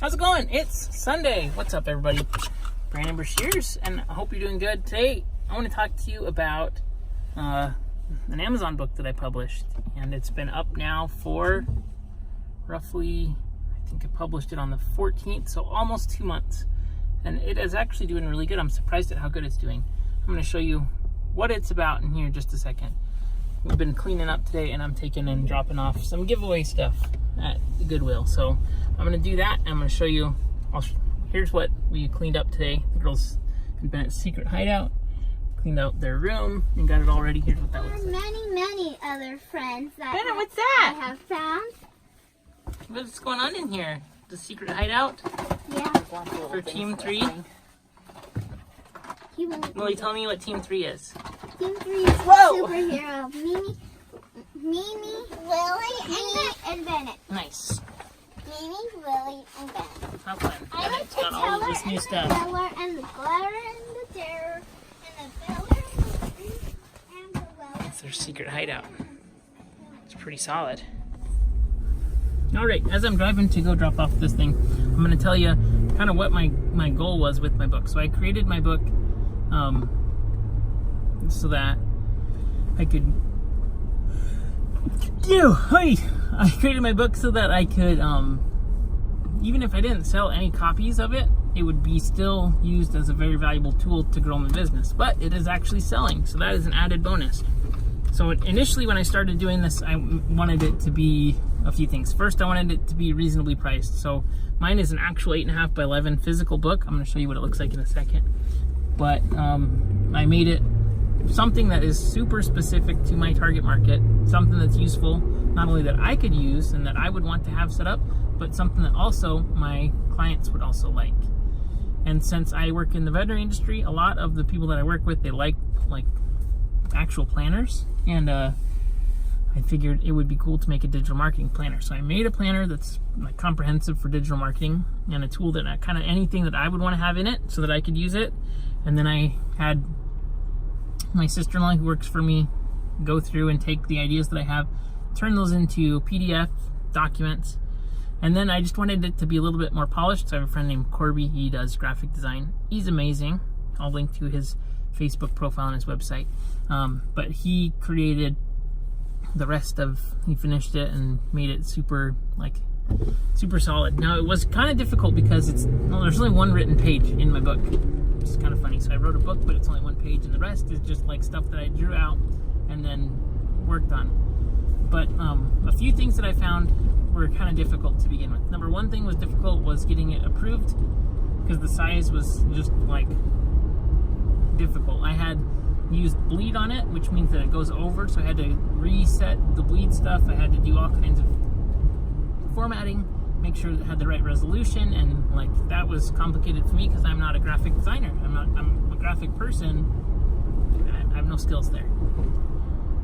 How's it going? It's Sunday. What's up, everybody? Brandon Brashears, and I hope you're doing good. Today, I want to talk to you about an Amazon book that I published, and it's been up now for roughly, I think I published it on the 14th, so almost 2 months, and it is actually doing really good. I'm surprised at how good it's doing. I'm going to show you what it's about in here in just a second. We've been cleaning up today, and I'm taking and dropping off some giveaway stuff at the Goodwill. So I'm going to do that, and I'm going to show you. Here's what we cleaned up today. The girls in Bennett's secret hideout cleaned out their room and got it all ready. Here's what that looks like. There are many other friends that Bennett, what's that? I have found. What's going on in here? The secret hideout Yeah. for Team 3. Lily, tell me what Team 3 is. Team 3 is superhero. Mimi, Lily, and Bennett. Nice. Mimi, Lily, and Bennett. How fun. I And like it's the got all of this new stuff. Teller, and the glitter, and the terror, and the filler, and the well. It's their secret hideout. It's pretty solid. Alright, as I'm driving to go drop off this thing, I'm going to tell you kind of what my goal was with my book. So I created my book so that I could... I created my book so that I could, even if I didn't sell any copies of it, it would be still used as a very valuable tool to grow my business. But it is actually selling, so that is an added bonus. So initially when I started doing this, I wanted it to be a few things. First, I wanted it to be reasonably priced. So mine is an actual 8.5 by 11 physical book. I'm going to show you what it looks like in a second. But I made it something that is super specific to my target market, something that's useful, not only that I could use and that I would want to have set up, but something that also my clients would also like. And since I work in the veterinary industry, a lot of the people that I work with, they like actual planners, and I figured it would be cool to make a digital marketing planner. So I made a planner that's comprehensive for digital marketing, and a tool that kind of anything that I would want to have in it so that I could use it. And then I had my sister-in-law who works for me go through and take the ideas that I have, turn those into PDF documents, and then I just wanted it to be a little bit more polished. So I have a friend named Corby. He does graphic design. He's amazing. I'll link to his Facebook profile and his website. But he created the rest of, he finished it and made it super solid. Now it was kind of difficult because there's only one written page in my book. It's kind of funny. So I wrote a book, but it's only one page, and the rest is just stuff that I drew out and then worked on. But a few things that I found were kind of difficult to begin with. Number one thing was difficult was getting it approved, because the size was just difficult. I had used bleed on it, which means that it goes over, so I had to reset the bleed stuff. I had to do all kinds of formatting, make sure it had the right resolution, and that was complicated for me because I'm not a graphic designer. I'm a graphic person. I have no skills there.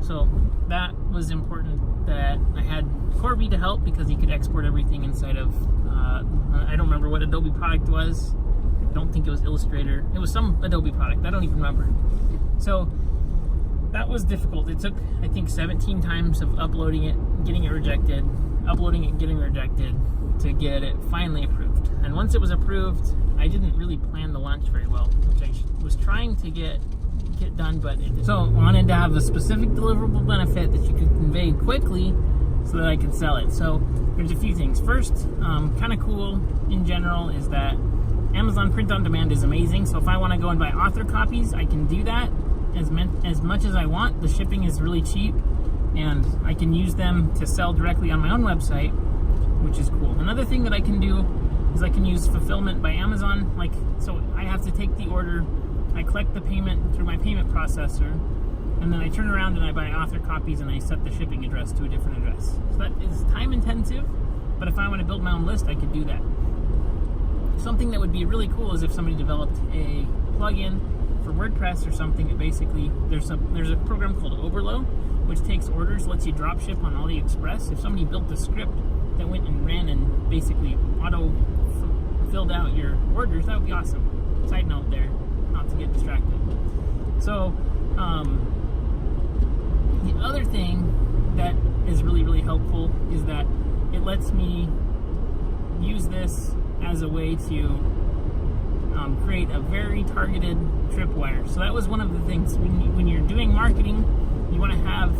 So that was important that I had Corby to help, because he could export everything inside of I don't remember what Adobe product was. I don't think it was Illustrator. It was some Adobe product. I don't even remember. So that was difficult. It took, I think, 17 times of uploading it, getting it rejected, uploading it, getting rejected, to get it finally approved. And once it was approved, I didn't really plan the launch very well, which I was trying to get done, but it didn't. So I wanted to have a specific deliverable benefit that you could convey quickly so that I could sell it. So there's a few things. First, kind of cool in general is that Amazon Print on Demand is amazing. So if I want to go and buy author copies, I can do that as much as I want. The shipping is really cheap, and I can use them to sell directly on my own website, which is cool. Another thing that I can do is I can use fulfillment by Amazon. So I have to take the order, I collect the payment through my payment processor, and then I turn around and I buy author copies and I set the shipping address to a different address. So that is time intensive, but if I want to build my own list, I could do that. Something that would be really cool is if somebody developed a plugin for WordPress or something that basically, there's a program called Oberlo, which takes orders, lets you drop ship on AliExpress. If somebody built a script that went and ran and basically auto filled out your orders, that would be awesome. Side note there, not to get distracted. So the other thing that is really, really helpful is that it lets me use this as a way to create a very targeted tripwire. So that was one of the things when you're doing marketing, you want to have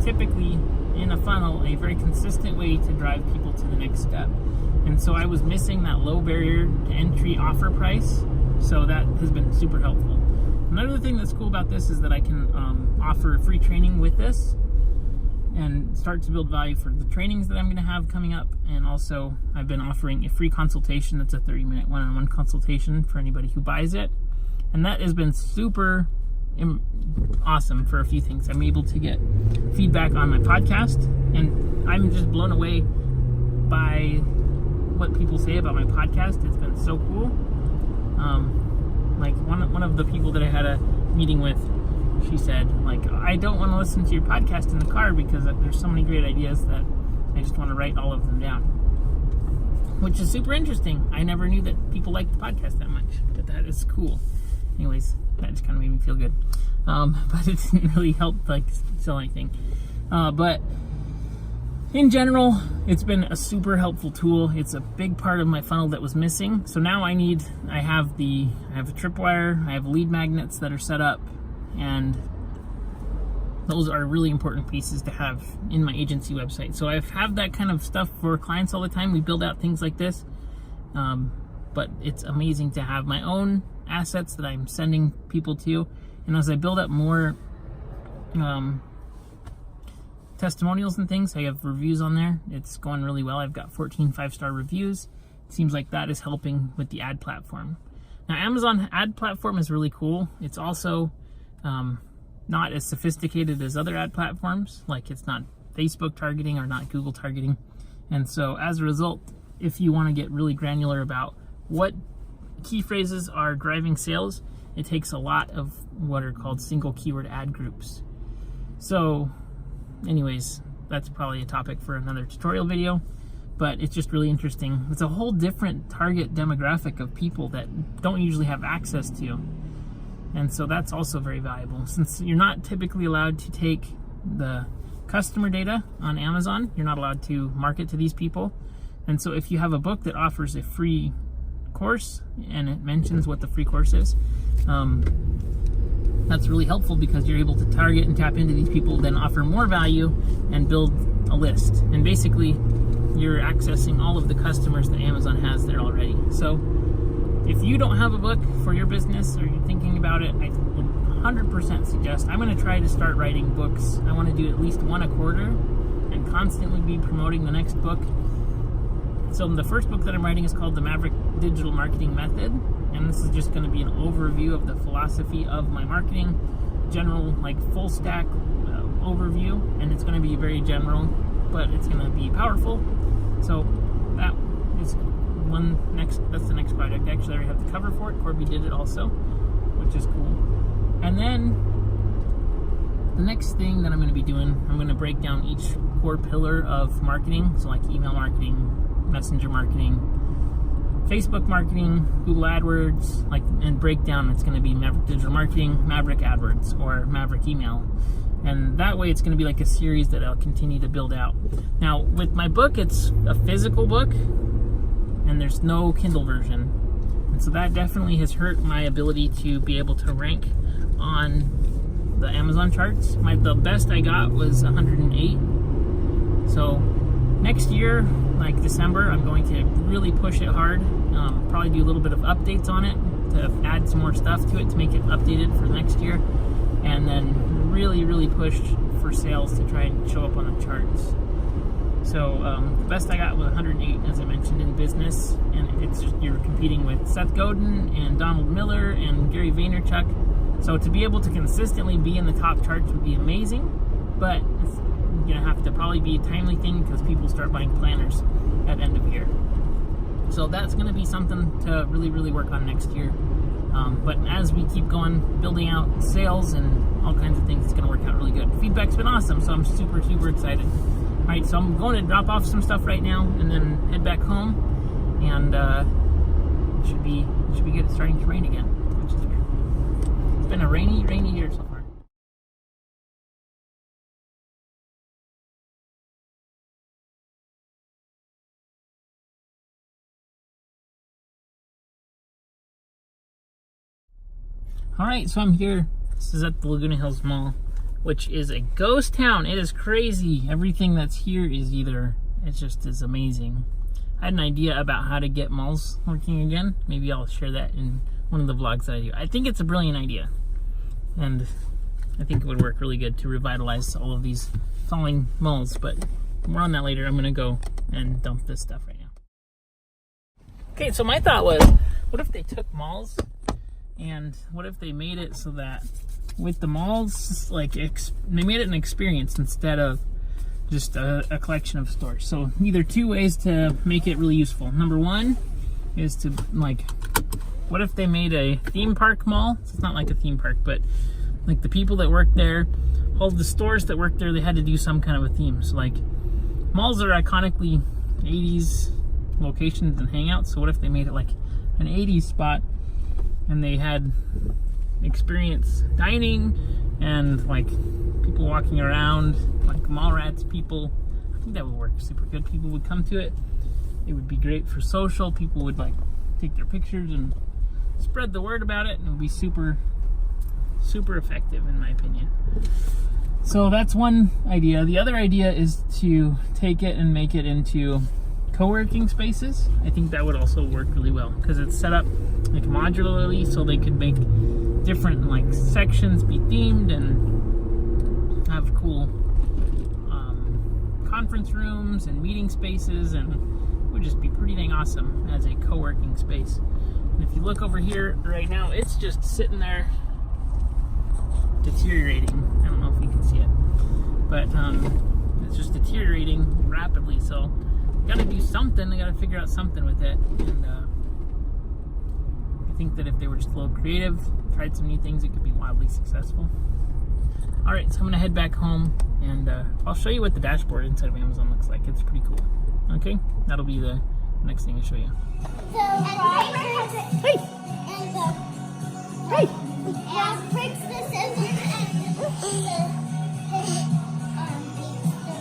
typically in a funnel a very consistent way to drive people to the next step. And so I was missing that low barrier to entry offer price, so that has been super helpful. Another thing that's cool about this is that I can offer free training with this and start to build value for the trainings that I'm going to have coming up. And also I've been offering a free consultation that's a 30-minute one-on-one consultation for anybody who buys it. And that has been super awesome for a few things. I'm able to get feedback on my podcast, and I'm just blown away by what people say about my podcast. It's been so cool. Like one of the people that I had a meeting with, she said, like, I don't want to listen to your podcast in the car because there's so many great ideas that I just want to write all of them down. Which is super interesting. I never knew that people liked the podcast that much, but that is cool. Anyways, that just kind of made me feel good. But it didn't really help, like, sell anything. But in general, it's been a super helpful tool. It's a big part of my funnel that was missing. So now I have a tripwire, I have lead magnets that are set up, and those are really important pieces to have in my agency website. So I have that kind of stuff for clients all the time. We build out things like this. But it's amazing to have my own assets that I'm sending people to. And as I build up more testimonials and things, I have reviews on there. It's going really well. I've got 14 5-star reviews. It seems like that is helping with the ad platform. Now, Amazon ad platform is really cool. It's also not as sophisticated as other ad platforms. Like, it's not Facebook targeting or not Google targeting. And so as a result, if you want to get really granular about what key phrases are driving sales, it takes a lot of what are called single keyword ad groups. So anyways, that's probably a topic for another tutorial video, but it's just really interesting. It's a whole different target demographic of people that don't usually have access to. And so that's also very valuable. Since you're not typically allowed to take the customer data on Amazon, you're not allowed to market to these people. And so if you have a book that offers a free course and it mentions what the free course is, that's really helpful because you're able to target and tap into these people, then offer more value and build a list. And basically, you're accessing all of the customers that Amazon has there already. So if you don't have a book for your business or you're thinking about it, I would 100% suggest, I'm going to try to start writing books. I want to do at least one a quarter and constantly be promoting the next book. So the first book that I'm writing is called The Maverick Digital Marketing Method. And this is just going to be an overview of the philosophy of my marketing, general, like, full stack overview. And it's going to be very general, but it's going to be powerful. So that is that's the next project. Actually, I already have the cover for it. Corby did it also, which is cool. And then the next thing that I'm going to be doing, I'm going to break down each core pillar of marketing. So like email marketing, messenger marketing, Facebook marketing, Google AdWords, and break down. It's going to be Maverick Digital Marketing, Maverick AdWords, or Maverick Email. And that way it's going to be like a series that I'll continue to build out. Now, with my book, it's a physical book, and there's no Kindle version. And so that definitely has hurt my ability to be able to rank on the Amazon charts. The best I got was 108. So next year, like December, I'm going to really push it hard. Probably do a little bit of updates on it to add some more stuff to it to make it updated for next year. And then really push for sales to try and show up on the charts. So the best I got was 108, as I mentioned, in business, and it's just, you're competing with Seth Godin and Donald Miller and Gary Vaynerchuk. So to be able to consistently be in the top charts would be amazing, but it's going to have to probably be a timely thing because people start buying planners at end of year. So that's going to be something to really work on next year. But as we keep going, building out sales and all kinds of things, it's going to work out really good. Feedback's been awesome, so I'm super excited. All right, so I'm going to drop off some stuff right now and then head back home, and it should be good. It's starting to rain again, which is weird. It's been a rainy year so far. All right, so I'm here. This is at the Laguna Hills Mall, which is a ghost town. It is crazy. Everything that's here is it just is amazing. I had an idea about how to get malls working again. Maybe I'll share that in one of the vlogs that I do. I think it's a brilliant idea. And I think it would work really good to revitalize all of these falling malls, but more on that later. I'm gonna go and dump this stuff right now. Okay, so my thought was, what if they took malls and what if they made it so that with the malls, like they made it an experience instead of just a collection of stores. So either two ways to make it really useful. Number one is to what if they made a theme park mall? So it's not like a theme park, but like the people that work there, all the stores that work there, they had to do some kind of a theme. So like malls are iconically 80s locations and hangouts. So what if they made it like an 80s spot and they had experience dining and like people walking around, like mall rats people. I think that would work super good. People would come to it. It would be great for social. People would like take their pictures and spread the word about it, and it would be super effective in my opinion. So that's one idea. The other idea is to take it and make it into co-working spaces. I think that would also work really well because it's set up like modularly, so they could make different like sections be themed and have cool conference rooms and meeting spaces, and it would just be pretty dang awesome as a co-working space. And if you look over here right now, it's just sitting there deteriorating. I don't know if you can see it, but it's just deteriorating rapidly. So they gotta do something. They gotta figure out something with it. And I think that if they were just a little creative, tried some new things, it could be wildly successful. All right, so I'm gonna head back home, and I'll show you what the dashboard inside of Amazon looks like. It's pretty cool. Okay, that'll be the next thing I show you. So, hey! And Hey! and pricks the scissors and the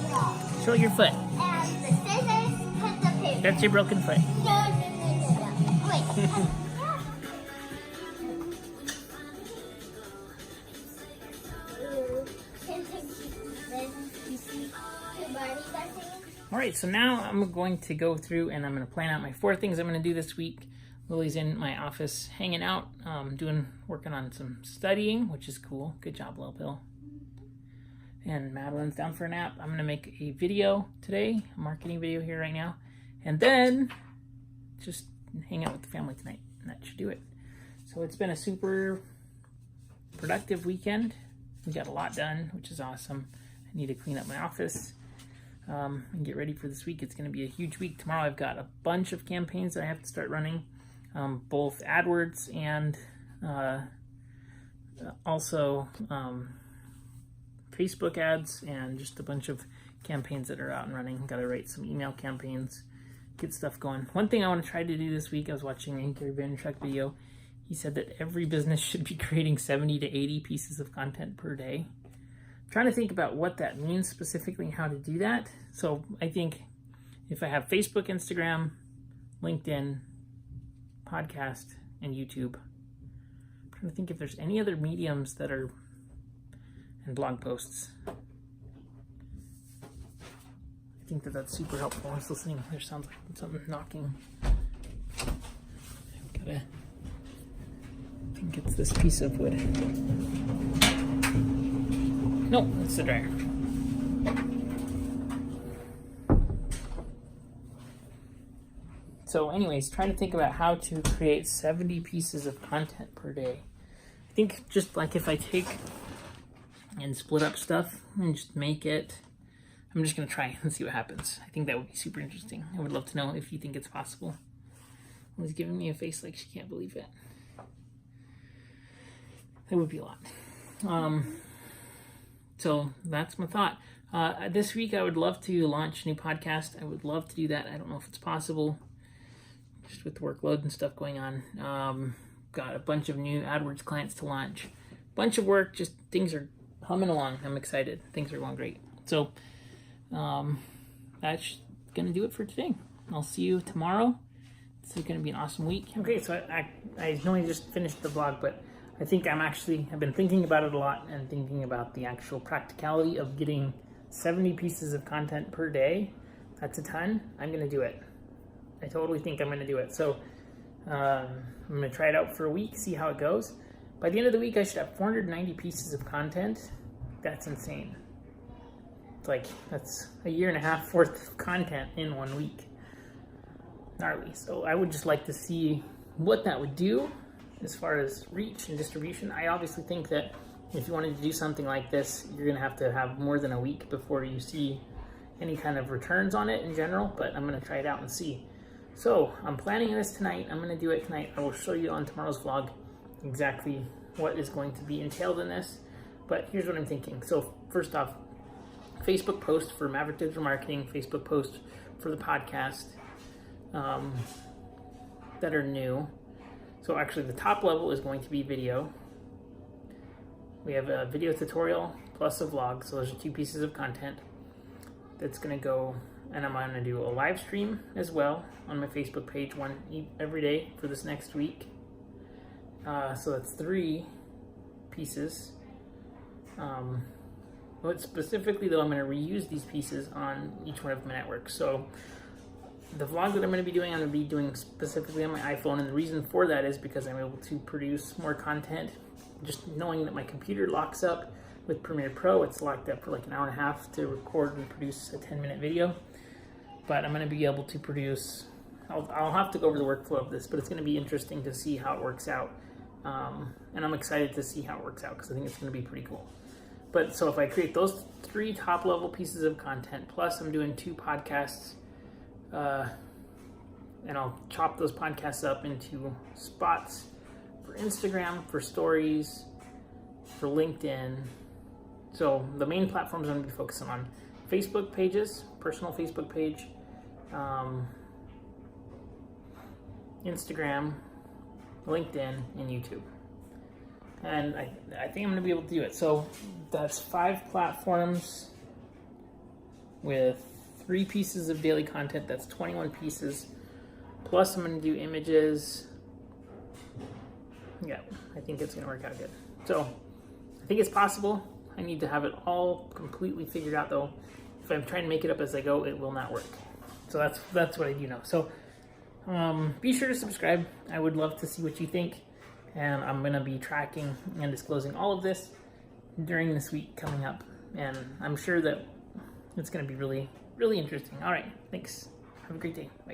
rock. Show your foot. And the scissors hit the paper. That's your broken foot. No. Wait. All right, so now I'm going to go through and I'm going to plan out my 4 things I'm going to do this week. Lily's in my office hanging out, working on some studying, which is cool. Good job, Lil Pill. And Madeline's down for a nap. I'm going to make a video today, a marketing video here right now, and then just hang out with the family tonight, and that should do it. So it's been a super productive weekend. We got a lot done, which is awesome. I need to clean up my office. And get ready for this week. It's going to be a huge week. Tomorrow I've got a bunch of campaigns that I have to start running, both AdWords and also Facebook ads, and just a bunch of campaigns that are out and running. Got to write some email campaigns, get stuff going. One thing I want to try to do this week, I was watching a Gary Vaynerchuk video. He said that every business should be creating 70 to 80 pieces of content per day. Trying to think about what that means specifically and how to do that. So I think if I have Facebook, Instagram, LinkedIn, podcast, and YouTube, I'm trying to think if there's any other mediums that are, and blog posts. I think that that's super helpful. I was listening, there sounds like something knocking. I think it's this piece of wood. No, it's the dryer. So anyways, trying to think about how to create 70 pieces of content per day. I think just like if I take and split up stuff and just make it, I'm just going to try and see what happens. I think that would be super interesting. I would love to know if you think it's possible. Lily's giving me a face like she can't believe it. That would be a lot. So that's my thought. This week I would love to launch a new podcast. I would love to do that. I don't know if it's possible, just with the workload and stuff going on. Got a bunch of new AdWords clients to launch. Bunch of work, just things are humming along. I'm excited. Things are going great. So that's going to do it for today. I'll see you tomorrow. This is going to be an awesome week. Okay, so I know I just finished the vlog, but I think I've been thinking about it a lot and thinking about the actual practicality of getting 70 pieces of content per day. That's a ton. I'm going to do it. I totally think I'm going to do it. So I'm going to try it out for a week, see how it goes. By the end of the week, I should have 490 pieces of content. That's insane. It's like, that's a year and a half worth of content in 1 week. Gnarly. So I would just like to see what that would do as far as reach and distribution. I obviously think that if you wanted to do something like this, you're going to have more than a week before you see any kind of returns on it in general, but I'm going to try it out and see. So I'm planning this tonight. I'm going to do it tonight. I will show you on tomorrow's vlog exactly what is going to be entailed in this, but here's what I'm thinking. So first off, Facebook post for Maverick Digital Marketing, Facebook post for the podcast that are new. So actually the top level is going to be video. We have a video tutorial plus a vlog. So those are 2 pieces of content that's going to go, and I'm going to do a live stream as well on my Facebook page, one every day for this next week. So that's 3 pieces. But specifically though, I'm going to reuse these pieces on each one of my networks. So the vlog that I'm going to be doing specifically on my iPhone, and the reason for that is because I'm able to produce more content. Just knowing that my computer locks up with Premiere Pro, it's locked up for like an hour and a half to record and produce a 10-minute video. But I'm going to be able to produce, I'll have to go over the workflow of this, but it's going to be interesting to see how it works out. And I'm excited to see how it works out because I think it's going to be pretty cool. But so if I create those 3 top level pieces of content, plus I'm doing 2 podcasts, and I'll chop those podcasts up into spots for Instagram, for stories, for LinkedIn. So the main platforms I'm going to be focusing on: Facebook pages, personal Facebook page, Instagram, LinkedIn, and YouTube. And I think I'm going to be able to do it. So that's 5 platforms with 3 pieces of daily content. That's 21 pieces. Plus I'm going to do images. Yeah, I think it's going to work out good. So I think it's possible. I need to have it all completely figured out though. If I'm trying to make it up as I go, it will not work. So that's what I do know. So be sure to subscribe. I would love to see what you think. And I'm going to be tracking and disclosing all of this during this week coming up. And I'm sure that it's going to be really, really interesting. All right. Thanks. Have a great day. Bye.